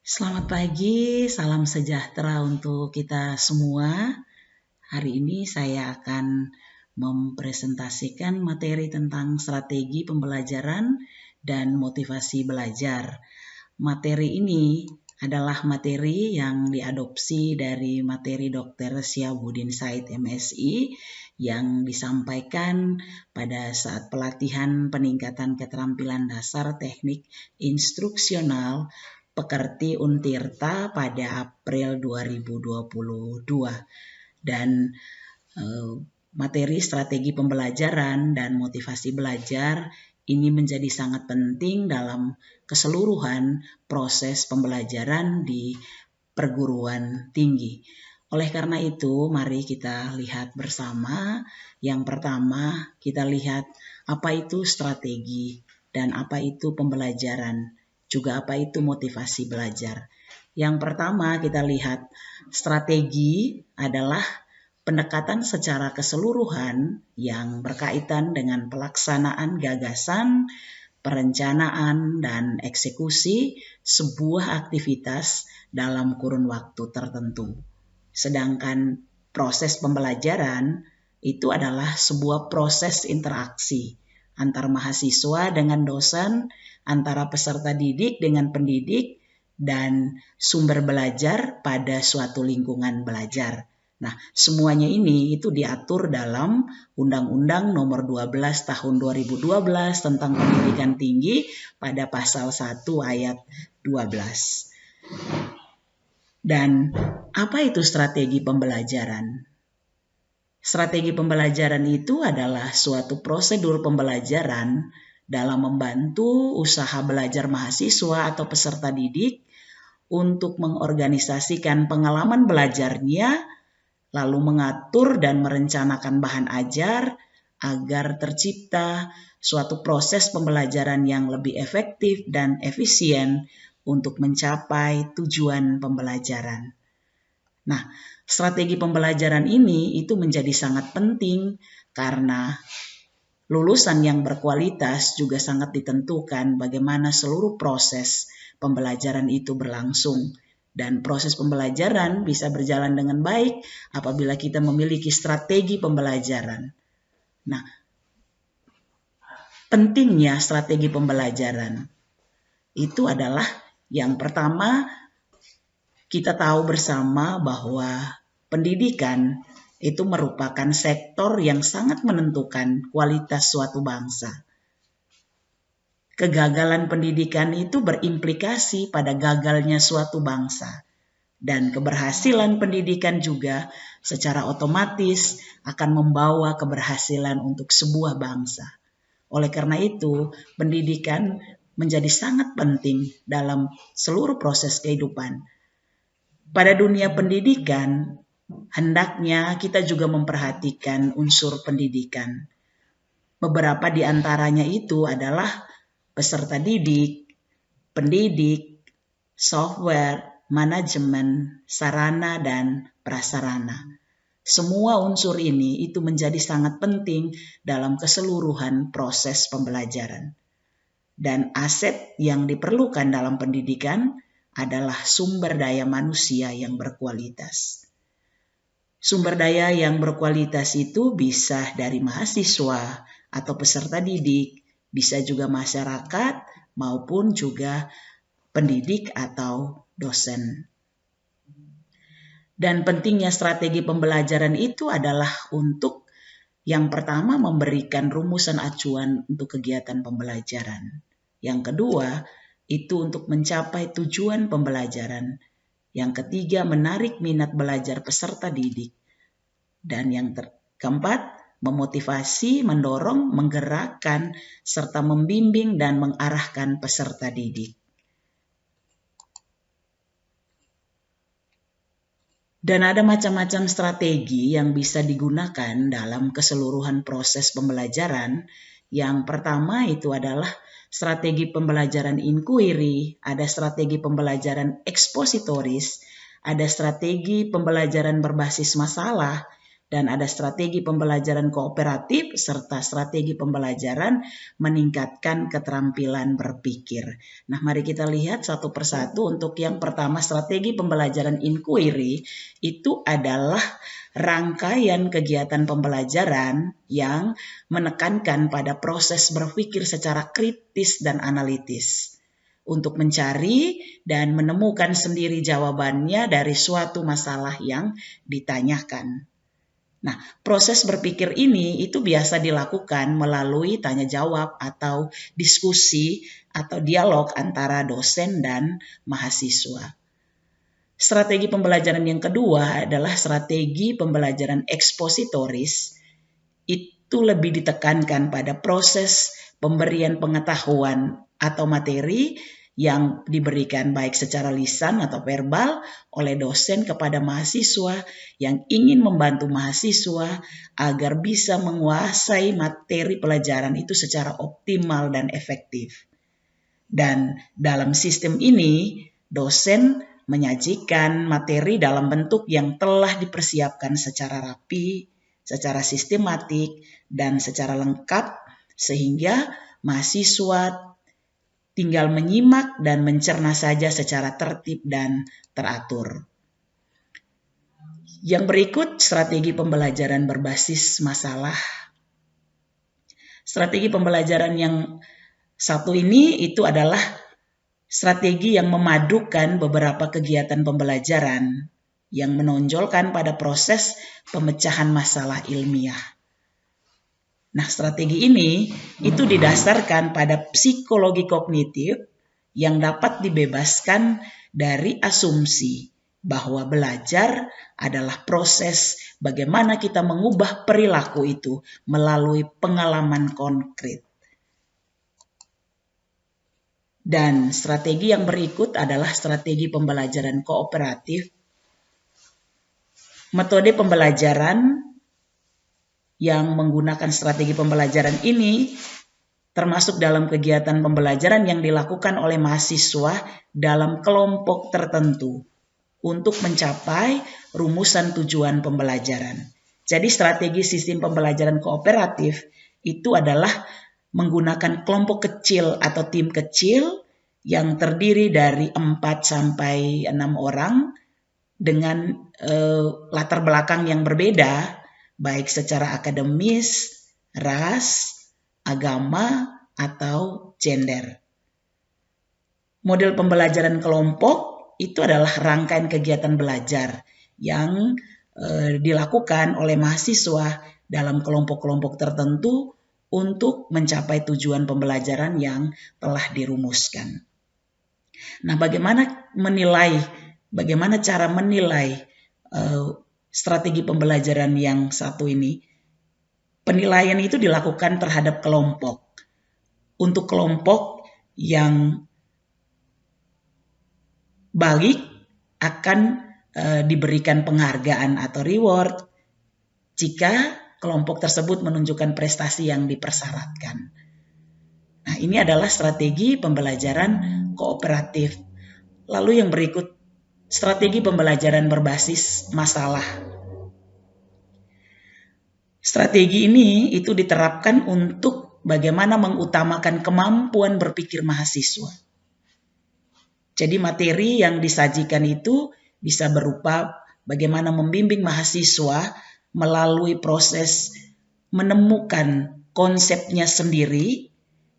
Selamat pagi, salam sejahtera untuk kita semua. Hari ini saya akan mempresentasikan materi tentang strategi pembelajaran dan motivasi belajar. Materi ini adalah materi yang diadopsi dari materi Dr. Syiabuddin Said MSI yang disampaikan pada saat pelatihan peningkatan keterampilan dasar teknik instruksional Pekerti Untirta pada April 2022. Dan materi strategi pembelajaran dan motivasi belajar ini menjadi sangat penting dalam keseluruhan proses pembelajaran di perguruan tinggi. Oleh karena itu, mari kita lihat bersama. Yang pertama, kita lihat apa itu strategi dan apa itu pembelajaran, juga apa itu motivasi belajar. Yang pertama, kita lihat strategi adalah pendekatan secara keseluruhan yang berkaitan dengan pelaksanaan gagasan, perencanaan, dan eksekusi sebuah aktivitas dalam kurun waktu tertentu. Sedangkan proses pembelajaran itu adalah sebuah proses interaksi antar mahasiswa dengan dosen, antara peserta didik dengan pendidik, dan sumber belajar pada suatu lingkungan belajar. Nah, semuanya ini itu diatur dalam Undang-Undang Nomor 12 Tahun 2012 tentang Pendidikan Tinggi pada pasal 1 ayat 12. Dan apa itu strategi pembelajaran? Strategi pembelajaran itu adalah suatu prosedur pembelajaran dalam membantu usaha belajar mahasiswa atau peserta didik untuk mengorganisasikan pengalaman belajarnya, lalu mengatur dan merencanakan bahan ajar agar tercipta suatu proses pembelajaran yang lebih efektif dan efisien untuk mencapai tujuan pembelajaran. Nah, strategi pembelajaran ini itu menjadi sangat penting karena lulusan yang berkualitas juga sangat ditentukan bagaimana seluruh proses pembelajaran itu berlangsung. Dan proses pembelajaran bisa berjalan dengan baik apabila kita memiliki strategi pembelajaran. Nah, pentingnya strategi pembelajaran itu adalah yang pertama, kita tahu bersama bahwa pendidikan itu merupakan sektor yang sangat menentukan kualitas suatu bangsa. Kegagalan pendidikan itu berimplikasi pada gagalnya suatu bangsa. Dan keberhasilan pendidikan juga secara otomatis akan membawa keberhasilan untuk sebuah bangsa. Oleh karena itu, pendidikan menjadi sangat penting dalam seluruh proses kehidupan. Pada dunia pendidikan, hendaknya kita juga memperhatikan unsur pendidikan. Beberapa di antaranya itu adalah peserta didik, pendidik, software, manajemen, sarana, dan prasarana. Semua unsur ini itu menjadi sangat penting dalam keseluruhan proses pembelajaran. Dan aset yang diperlukan dalam pendidikan adalah sumber daya manusia yang berkualitas. Sumber daya yang berkualitas itu bisa dari mahasiswa atau peserta didik, bisa juga masyarakat maupun juga pendidik atau dosen. Dan pentingnya strategi pembelajaran itu adalah untuk yang pertama memberikan rumusan acuan untuk kegiatan pembelajaran. Yang kedua, itu untuk mencapai tujuan pembelajaran. Yang ketiga, menarik minat belajar peserta didik. Dan yang keempat, memotivasi, mendorong, menggerakkan, serta membimbing dan mengarahkan peserta didik. Dan ada macam-macam strategi yang bisa digunakan dalam keseluruhan proses pembelajaran. Yang pertama itu adalah strategi pembelajaran inquiry, ada strategi pembelajaran ekspositoris, ada strategi pembelajaran berbasis masalah, dan ada strategi pembelajaran kooperatif serta strategi pembelajaran meningkatkan keterampilan berpikir. Nah, mari kita lihat satu persatu. Untuk yang pertama, strategi pembelajaran inquiry itu adalah rangkaian kegiatan pembelajaran yang menekankan pada proses berpikir secara kritis dan analitis untuk mencari dan menemukan sendiri jawabannya dari suatu masalah yang ditanyakan. Nah, proses berpikir ini itu biasa dilakukan melalui tanya jawab atau diskusi atau dialog antara dosen dan mahasiswa. Strategi pembelajaran yang kedua adalah strategi pembelajaran ekspositoris. Itu lebih ditekankan pada proses pemberian pengetahuan atau materi yang diberikan baik secara lisan atau verbal oleh dosen kepada mahasiswa yang ingin membantu mahasiswa agar bisa menguasai materi pelajaran itu secara optimal dan efektif. Dan dalam sistem ini, dosen menyajikan materi dalam bentuk yang telah dipersiapkan secara rapi, secara sistematik, dan secara lengkap, sehingga mahasiswa tinggal menyimak dan mencerna saja secara tertib dan teratur. Yang berikut, strategi pembelajaran berbasis masalah. Strategi pembelajaran yang satu ini itu adalah strategi yang memadukan beberapa kegiatan pembelajaran yang menonjolkan pada proses pemecahan masalah ilmiah. Nah, strategi ini itu didasarkan pada psikologi kognitif yang dapat dibebaskan dari asumsi bahwa belajar adalah proses bagaimana kita mengubah perilaku itu melalui pengalaman konkret. Dan strategi yang berikut adalah strategi pembelajaran kooperatif. Metode pembelajaran yang menggunakan strategi pembelajaran ini termasuk dalam kegiatan pembelajaran yang dilakukan oleh mahasiswa dalam kelompok tertentu untuk mencapai rumusan tujuan pembelajaran. Jadi strategi sistem pembelajaran kooperatif itu adalah menggunakan kelompok kecil atau tim kecil yang terdiri dari 4 sampai 6 orang dengan latar belakang yang berbeda, baik secara akademis, ras, agama, atau gender. Model pembelajaran kelompok itu adalah rangkaian kegiatan belajar yang dilakukan oleh mahasiswa dalam kelompok-kelompok tertentu untuk mencapai tujuan pembelajaran yang telah dirumuskan. Nah, bagaimana cara menilai strategi pembelajaran yang satu ini? Penilaian itu dilakukan terhadap kelompok. Untuk kelompok yang baik akan diberikan penghargaan atau reward jika kelompok tersebut menunjukkan prestasi yang dipersyaratkan. Nah, ini adalah strategi pembelajaran kooperatif. Lalu yang berikut, strategi pembelajaran berbasis masalah. Strategi ini itu diterapkan untuk bagaimana mengutamakan kemampuan berpikir mahasiswa. Jadi materi yang disajikan itu bisa berupa bagaimana membimbing mahasiswa melalui proses menemukan konsepnya sendiri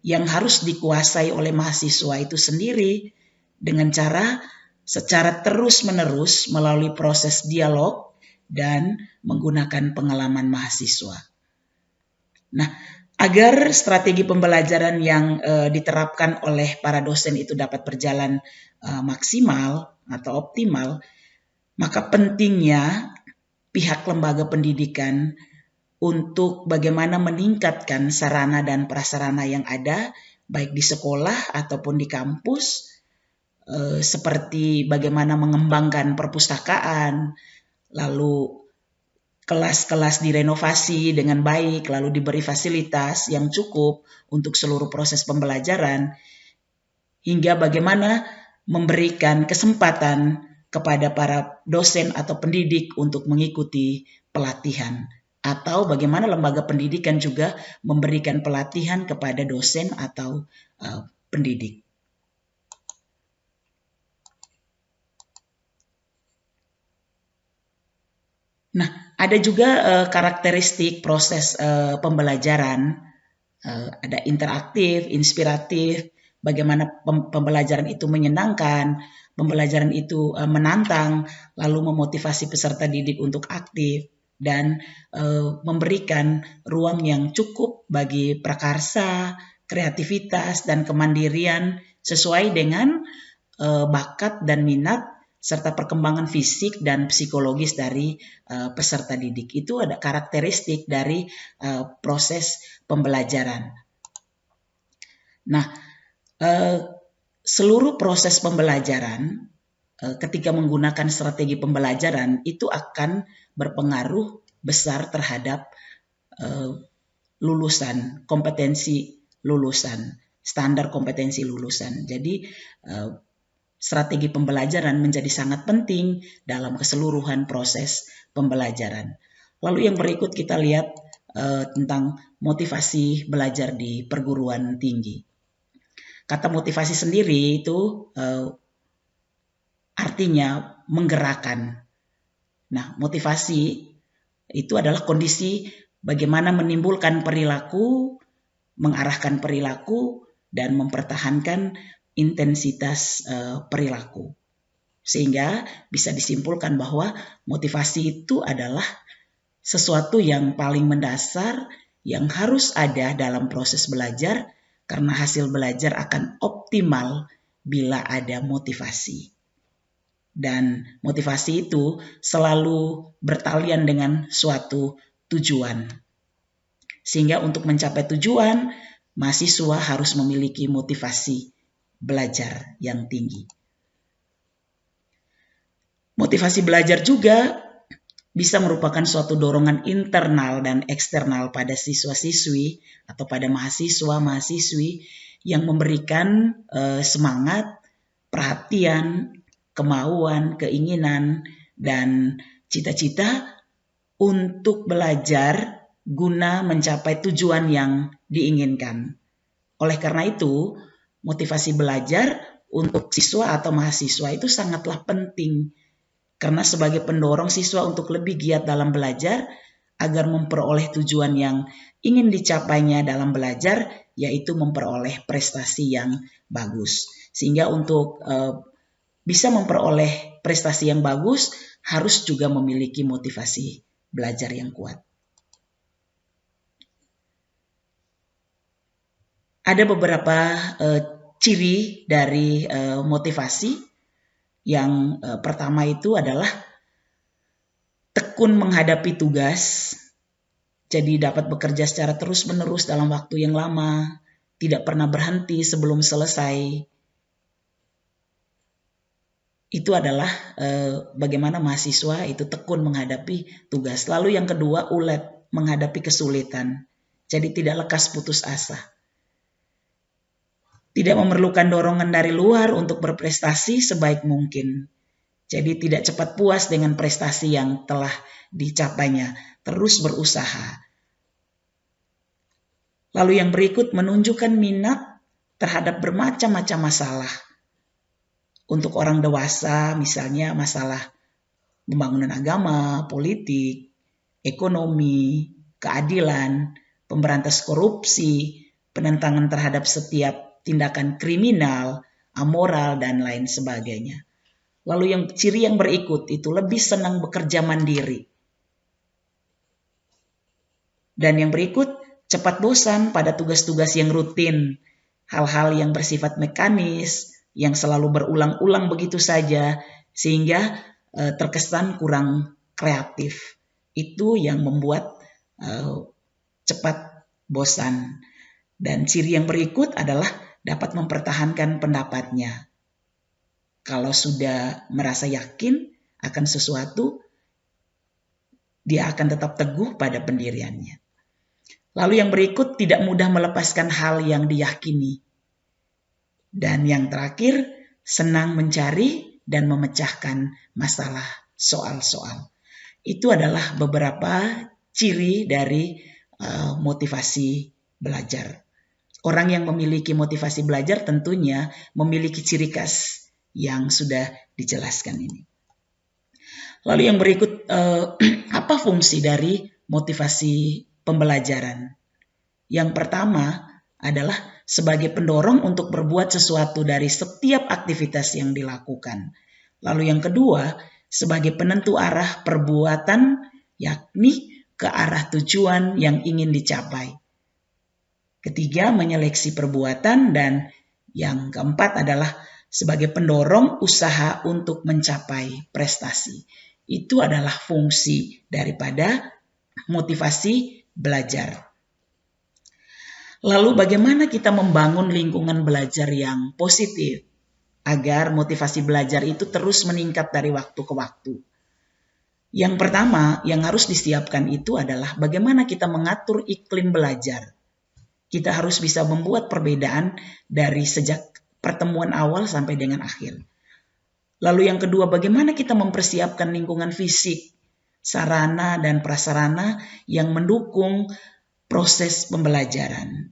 yang harus dikuasai oleh mahasiswa itu sendiri dengan cara secara terus-menerus melalui proses dialog dan menggunakan pengalaman mahasiswa. Nah, agar strategi pembelajaran yang diterapkan oleh para dosen itu dapat berjalan maksimal atau optimal, maka pentingnya pihak lembaga pendidikan untuk bagaimana meningkatkan sarana dan prasarana yang ada, baik di sekolah ataupun di kampus, seperti bagaimana mengembangkan perpustakaan, lalu kelas-kelas direnovasi dengan baik, lalu diberi fasilitas yang cukup untuk seluruh proses pembelajaran, hingga bagaimana memberikan kesempatan kepada para dosen atau pendidik untuk mengikuti pelatihan, atau bagaimana lembaga pendidikan juga memberikan pelatihan kepada dosen atau pendidik. Nah, ada juga karakteristik proses pembelajaran, ada interaktif, inspiratif, bagaimana pembelajaran itu menyenangkan, pembelajaran itu menantang, lalu memotivasi peserta didik untuk aktif, dan memberikan ruang yang cukup bagi prakarsa, kreativitas, dan kemandirian sesuai dengan bakat dan minat serta perkembangan fisik dan psikologis dari peserta didik. Itu ada karakteristik dari proses pembelajaran. Nah, seluruh proses pembelajaran ketika menggunakan strategi pembelajaran itu akan berpengaruh besar terhadap lulusan, kompetensi lulusan, standar kompetensi lulusan. Jadi strategi pembelajaran menjadi sangat penting dalam keseluruhan proses pembelajaran. Lalu yang berikut kita lihat tentang motivasi belajar di perguruan tinggi. Kata motivasi sendiri itu artinya menggerakkan. Nah, motivasi itu adalah kondisi bagaimana menimbulkan perilaku, mengarahkan perilaku, dan mempertahankan intensitas perilaku. Sehingga bisa disimpulkan bahwa motivasi itu adalah sesuatu yang paling mendasar yang harus ada dalam proses belajar, karena hasil belajar akan optimal bila ada motivasi. Dan motivasi itu selalu bertalian dengan suatu tujuan. Sehingga untuk mencapai tujuan, mahasiswa harus memiliki motivasi belajar yang tinggi. Motivasi belajar juga bisa merupakan suatu dorongan internal dan eksternal pada siswa-siswi atau pada mahasiswa-mahasiswi yang memberikan semangat, perhatian, kemauan, keinginan, dan cita-cita untuk belajar guna mencapai tujuan yang diinginkan. Oleh karena itu, motivasi belajar untuk siswa atau mahasiswa itu sangatlah penting, karena sebagai pendorong siswa untuk lebih giat dalam belajar agar memperoleh tujuan yang ingin dicapainya dalam belajar, yaitu memperoleh prestasi yang bagus. Sehingga untuk bisa memperoleh prestasi yang bagus harus juga memiliki motivasi belajar yang kuat. Ada beberapa ciri dari motivasi. Yang pertama itu adalah tekun menghadapi tugas, jadi dapat bekerja secara terus-menerus dalam waktu yang lama, tidak pernah berhenti sebelum selesai. Itu adalah bagaimana mahasiswa itu tekun menghadapi tugas. Lalu yang kedua, ulet menghadapi kesulitan, jadi tidak lekas putus asa. Tidak memerlukan dorongan dari luar untuk berprestasi sebaik mungkin. Jadi tidak cepat puas dengan prestasi yang telah dicapainya, terus berusaha. Lalu yang berikut, menunjukkan minat terhadap bermacam-macam masalah. Untuk orang dewasa misalnya masalah pembangunan agama, politik, ekonomi, keadilan, pemberantas korupsi, penentangan terhadap setiap tindakan kriminal, amoral, dan lain sebagainya. Lalu yang ciri yang berikut itu lebih senang bekerja mandiri. Dan yang berikut, cepat bosan pada tugas-tugas yang rutin, hal-hal yang bersifat mekanis, yang selalu berulang-ulang begitu saja, sehingga terkesan kurang kreatif. Itu yang membuat cepat bosan. Dan ciri yang berikut adalah dapat mempertahankan pendapatnya. Kalau sudah merasa yakin akan sesuatu, dia akan tetap teguh pada pendiriannya. Lalu yang berikut, tidak mudah melepaskan hal yang diyakini. Dan yang terakhir, senang mencari dan memecahkan masalah soal-soal. Itu adalah beberapa ciri dari motivasi belajar. Orang yang memiliki motivasi belajar tentunya memiliki ciri khas yang sudah dijelaskan ini. Lalu yang berikut, apa fungsi dari motivasi pembelajaran? Yang pertama adalah sebagai pendorong untuk berbuat sesuatu dari setiap aktivitas yang dilakukan. Lalu yang kedua, sebagai penentu arah perbuatan, yakni ke arah tujuan yang ingin dicapai. Ketiga, menyeleksi perbuatan, dan yang keempat adalah sebagai pendorong usaha untuk mencapai prestasi. Itu adalah fungsi daripada motivasi belajar. Lalu bagaimana kita membangun lingkungan belajar yang positif agar motivasi belajar itu terus meningkat dari waktu ke waktu? Yang pertama yang harus disiapkan itu adalah bagaimana kita mengatur iklim belajar. Kita harus bisa membuat perbedaan dari sejak pertemuan awal sampai dengan akhir. Lalu yang kedua, bagaimana kita mempersiapkan lingkungan fisik, sarana dan prasarana yang mendukung proses pembelajaran.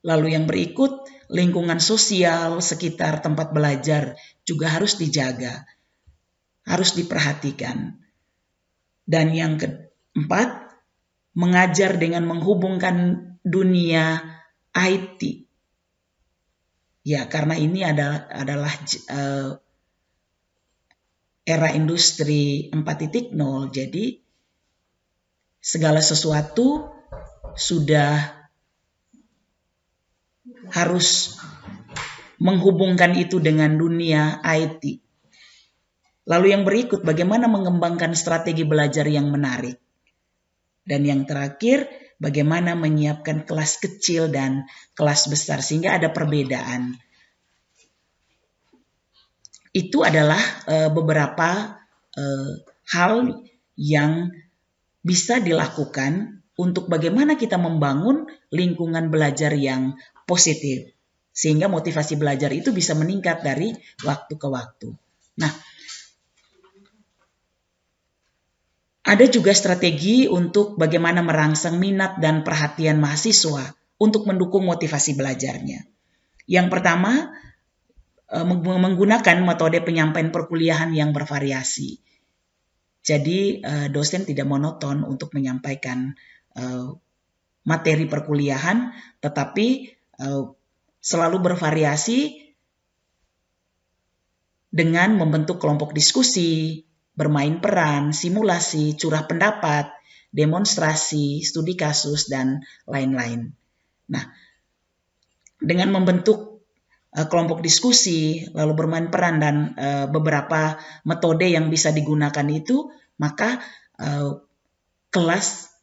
Lalu yang berikut, lingkungan sosial sekitar tempat belajar juga harus dijaga, harus diperhatikan. Dan yang keempat, mengajar dengan menghubungkan dunia IT. Ya, karena ini adalah era industri 4.0, jadi segala sesuatu sudah harus menghubungkan itu dengan dunia IT. Lalu yang berikut, bagaimana mengembangkan strategi belajar yang menarik. Dan yang terakhir, bagaimana menyiapkan kelas kecil dan kelas besar sehingga ada perbedaan. Itu adalah beberapa hal yang bisa dilakukan untuk bagaimana kita membangun lingkungan belajar yang positif, sehingga motivasi belajar itu bisa meningkat dari waktu ke waktu. Nah, ada juga strategi untuk bagaimana merangsang minat dan perhatian mahasiswa untuk mendukung motivasi belajarnya. Yang pertama, menggunakan metode penyampaian perkuliahan yang bervariasi. Jadi dosen tidak monoton untuk menyampaikan materi perkuliahan, tetapi selalu bervariasi dengan membentuk kelompok diskusi, bermain peran, simulasi, curah pendapat, demonstrasi, studi kasus, dan lain-lain. Nah, dengan membentuk kelompok diskusi, lalu bermain peran, dan beberapa metode yang bisa digunakan itu, maka kelas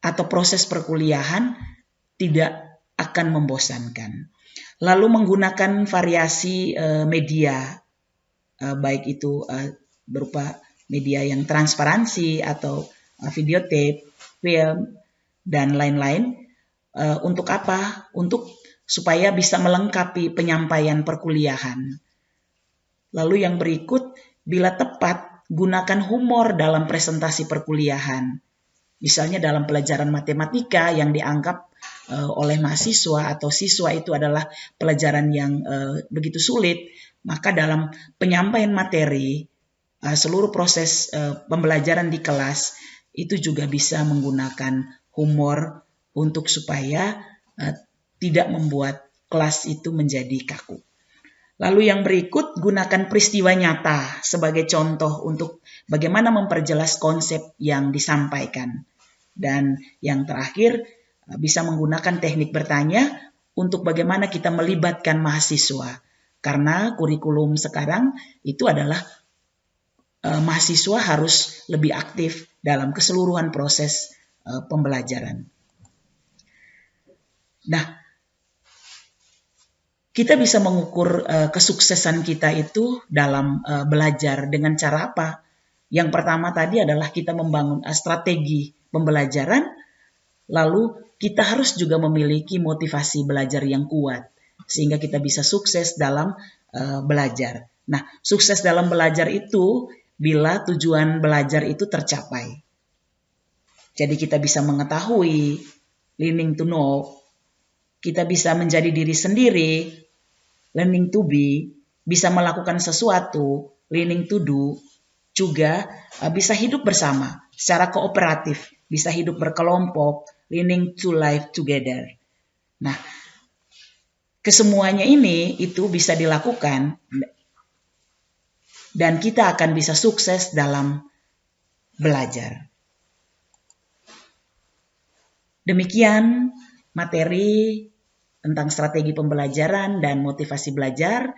atau proses perkuliahan tidak akan membosankan. Lalu menggunakan variasi media, baik itu berupa media yang transparansi atau videotape, film, dan lain-lain. Untuk apa? Untuk supaya bisa melengkapi penyampaian perkuliahan. Lalu yang berikut, bila tepat, gunakan humor dalam presentasi perkuliahan. Misalnya dalam pelajaran matematika yang dianggap oleh mahasiswa atau siswa itu adalah pelajaran yang begitu sulit, maka dalam penyampaian materi, seluruh proses pembelajaran di kelas itu juga bisa menggunakan humor untuk supaya tidak membuat kelas itu menjadi kaku. Lalu yang berikut, gunakan peristiwa nyata sebagai contoh untuk bagaimana memperjelas konsep yang disampaikan. Dan yang terakhir, bisa menggunakan teknik bertanya untuk bagaimana kita melibatkan mahasiswa. Karena kurikulum sekarang itu adalah mahasiswa harus lebih aktif dalam keseluruhan proses pembelajaran. Nah, kita bisa mengukur kesuksesan kita itu dalam belajar dengan cara apa? Yang pertama tadi adalah kita membangun strategi pembelajaran, lalu kita harus juga memiliki motivasi belajar yang kuat, sehingga kita bisa sukses dalam belajar. Nah, sukses dalam belajar itu bila tujuan belajar itu tercapai. Jadi kita bisa mengetahui, learning to know, kita bisa menjadi diri sendiri, learning to be, bisa melakukan sesuatu, learning to do, juga bisa hidup bersama secara kooperatif, bisa hidup berkelompok, learning to live together. Nah, kesemuanya ini itu bisa dilakukan dan kita akan bisa sukses dalam belajar. Demikian materi tentang strategi pembelajaran dan motivasi belajar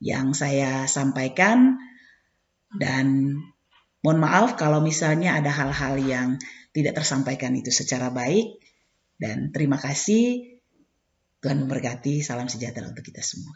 yang saya sampaikan, dan mohon maaf kalau misalnya ada hal-hal yang tidak tersampaikan itu secara baik, dan terima kasih. Tuhan memberkati. Salam sejahtera untuk kita semua.